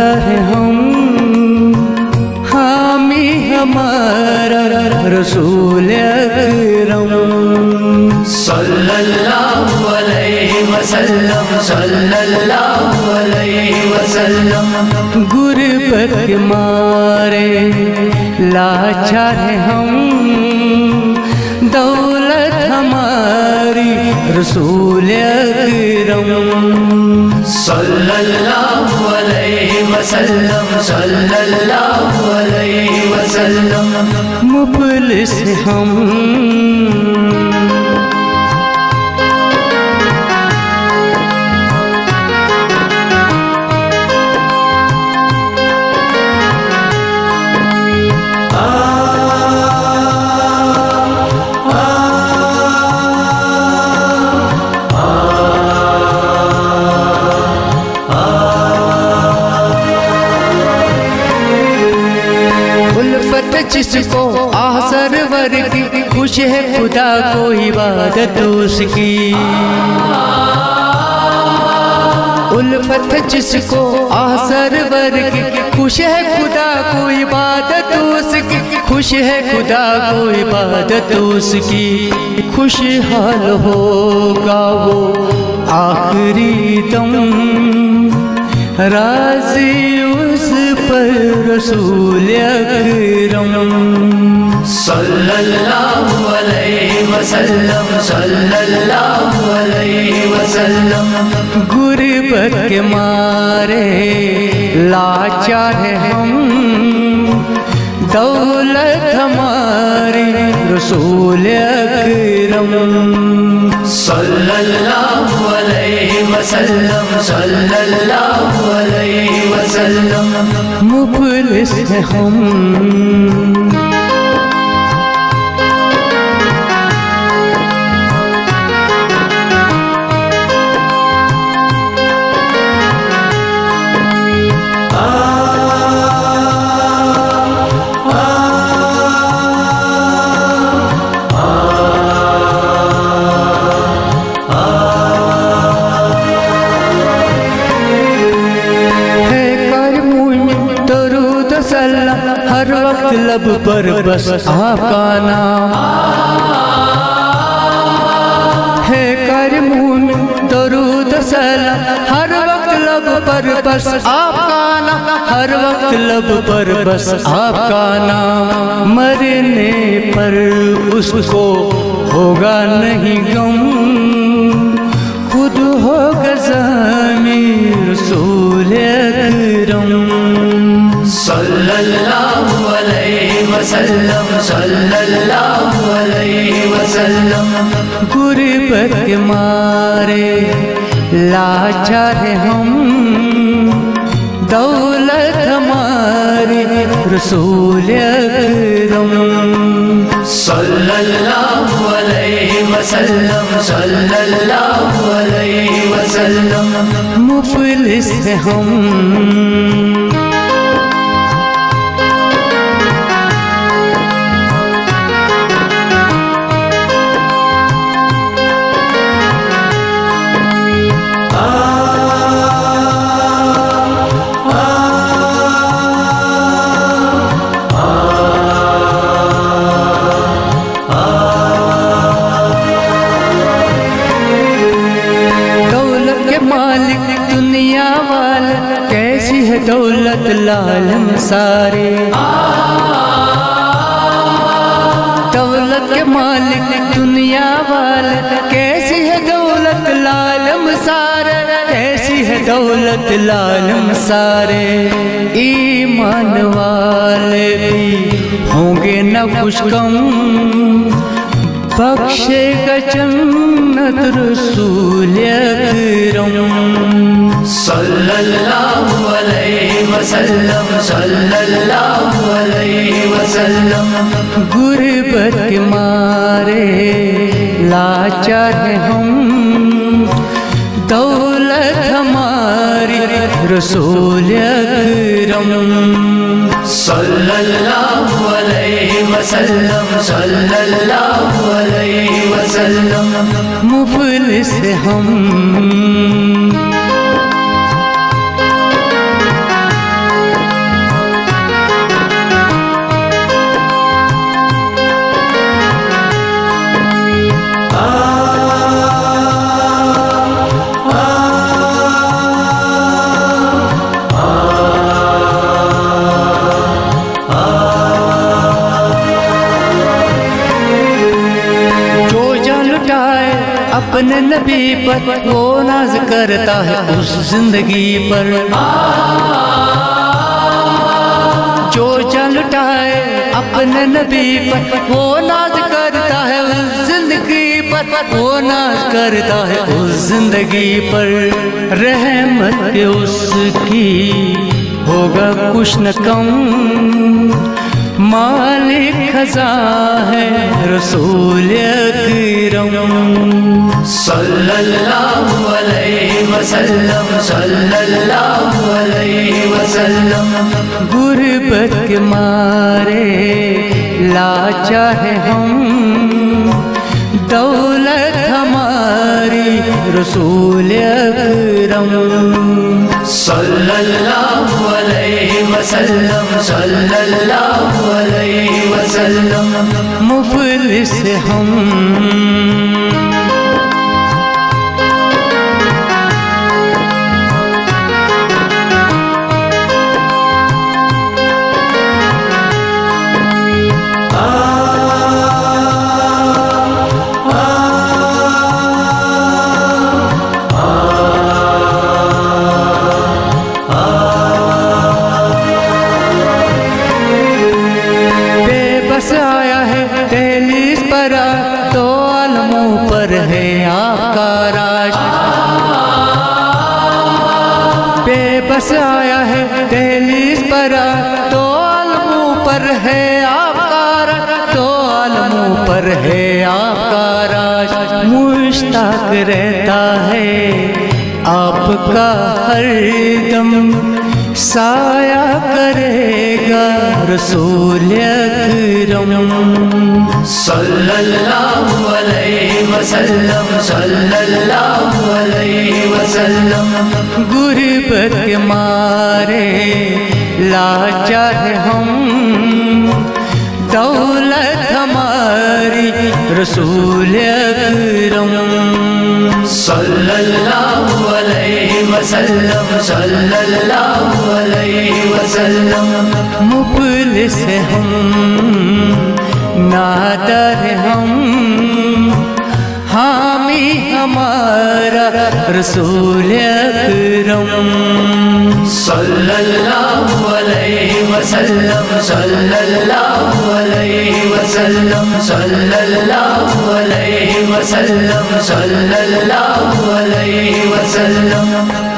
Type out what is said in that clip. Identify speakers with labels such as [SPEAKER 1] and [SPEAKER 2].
[SPEAKER 1] लाचार हम, हामी हमारा रसूल अकरम
[SPEAKER 2] सल्लल्लाहु अलैहि वसल्लम, सल्लल्लाहु अलैहि वसल्लम।
[SPEAKER 1] गुरबत के मारे लाचार हम, दौलत हमारी रसूल अकरम
[SPEAKER 2] सल्लल्लाहु अलैहि वसल्लम, सल्लल्लाहु अलैहि वसल्लम।
[SPEAKER 1] मुफलिस हम, जिसको आह सरवर की, खुश है खुदा को इबादत उसकी। उल्फत जिसको आह सरवर की, खुश है खुदा को इबादत उसकी, खुश है खुदा को इबादत उसकी। खुशहाल होगा वो आखिरी दम, राज़ी उस पर रसूल अकरम
[SPEAKER 2] सल्लल्लाहु अलैहि वसल्लम, सल्लल्लाहु अलैहि वसल्लम।
[SPEAKER 1] गुरबत के मारे लाचार हम, दौलत हमारी रसूल अकरम
[SPEAKER 2] सल्लल्लाहु अलैहि वसल्लम, सल्लल्लाहु अलैहि वसल्लम।
[SPEAKER 1] मुफलिस हम, हर वक्त लब पर बस आपका नाम है। कर मुँह दरूद सलाम, हर वक्त लब पर बस आपका नाम, हर वक्त लब पर बस आपका नाम। मरने पर उसको होगा नहीं गम, खुद होगा ज़मीर रसूल अकरम
[SPEAKER 2] सल्लल्लाहु अलैहि वसल्लम, सल्लल्लाहु अलैहि वसल्लम।
[SPEAKER 1] गुरबत के मारे लाचार हम, दौलत हमारी रसूल अकरम
[SPEAKER 2] सल्लल्लाहु अलैहि वसल्लम, सल्लल्लाहु अलैहि वसल्लम।
[SPEAKER 1] मुफलिस हम, मालिक दुनिया वाला, कैसी है दौलत लालम सारे। दौलत के मालिक दुनिया वाला, कैसी है दौलत लालम सारे, कैसी है दौलत लालम सारे। ईमान वाले भी होंगे न कुछ कम, बख्शेगा जन्नत रसूल अकरम
[SPEAKER 2] सल्लल्लाहु अलैहि वसल्लम, सल्लल्लाहु अलैहि वसल्लम।
[SPEAKER 1] गुरबत के मारे लाचार हम, दौलत हमारी रसूल अकरम
[SPEAKER 2] सल्लल्लाहु अलैहि वसल्लम, सल्लल्लाहु अलैहि वसल्लम।
[SPEAKER 1] मुफलिस हम, पर वो नाज करता है उस जिंदगी पर जो जान लुटाए अपने नबी पर वो नाज करता है उस जिंदगी पर वो नाज करता है उस जिंदगी पर रहमत उसकी होगा कुछ न कम मालिक खजा है रसूल अकरम
[SPEAKER 2] सल्लल्लाहु अलैहि वसल्लम सल्लल्लाहु अलैहि वसल्लम।
[SPEAKER 1] गुर्बत के मारे लाचार है हम दौलत हमारी रसूल अकरम
[SPEAKER 2] सल्लल्लाहु अलैहि वसल्लम सल्लल्लाहु अलैहि वसल्लम।
[SPEAKER 1] मुफलिस हम आया है तेलीस पर तो आलमों पर है आपका राज बेबस आया है तेलीस पर तो आलमों पर है आपका राज तो आलमों पर है आपका राज मुश्ताक रहता है आपका हरदम साया करेगा रसूल अकरम
[SPEAKER 2] सल्लल्लाहु अलैहि वसल्लम सल्लल्लाहु अलैहि वसल्लम।
[SPEAKER 1] गुर्बत के मारे लाचार है हम दौलत हमारी रसूल अकरम
[SPEAKER 2] सल्लल्लाहु अलैहि वसल्लम सल्लल्लाहु अलैहि वसल्लम।
[SPEAKER 1] मुफलिस हम नादर हम हामी हमारा रसूल अकरम
[SPEAKER 2] सल्लल्लाहु अलैहि वसल्लम सल्लल्लाहु अलैहि वसल्लम सल्लल्लाहु अलैहि वसल्लम सल्लल्लाहु अलैहि वसल्लम।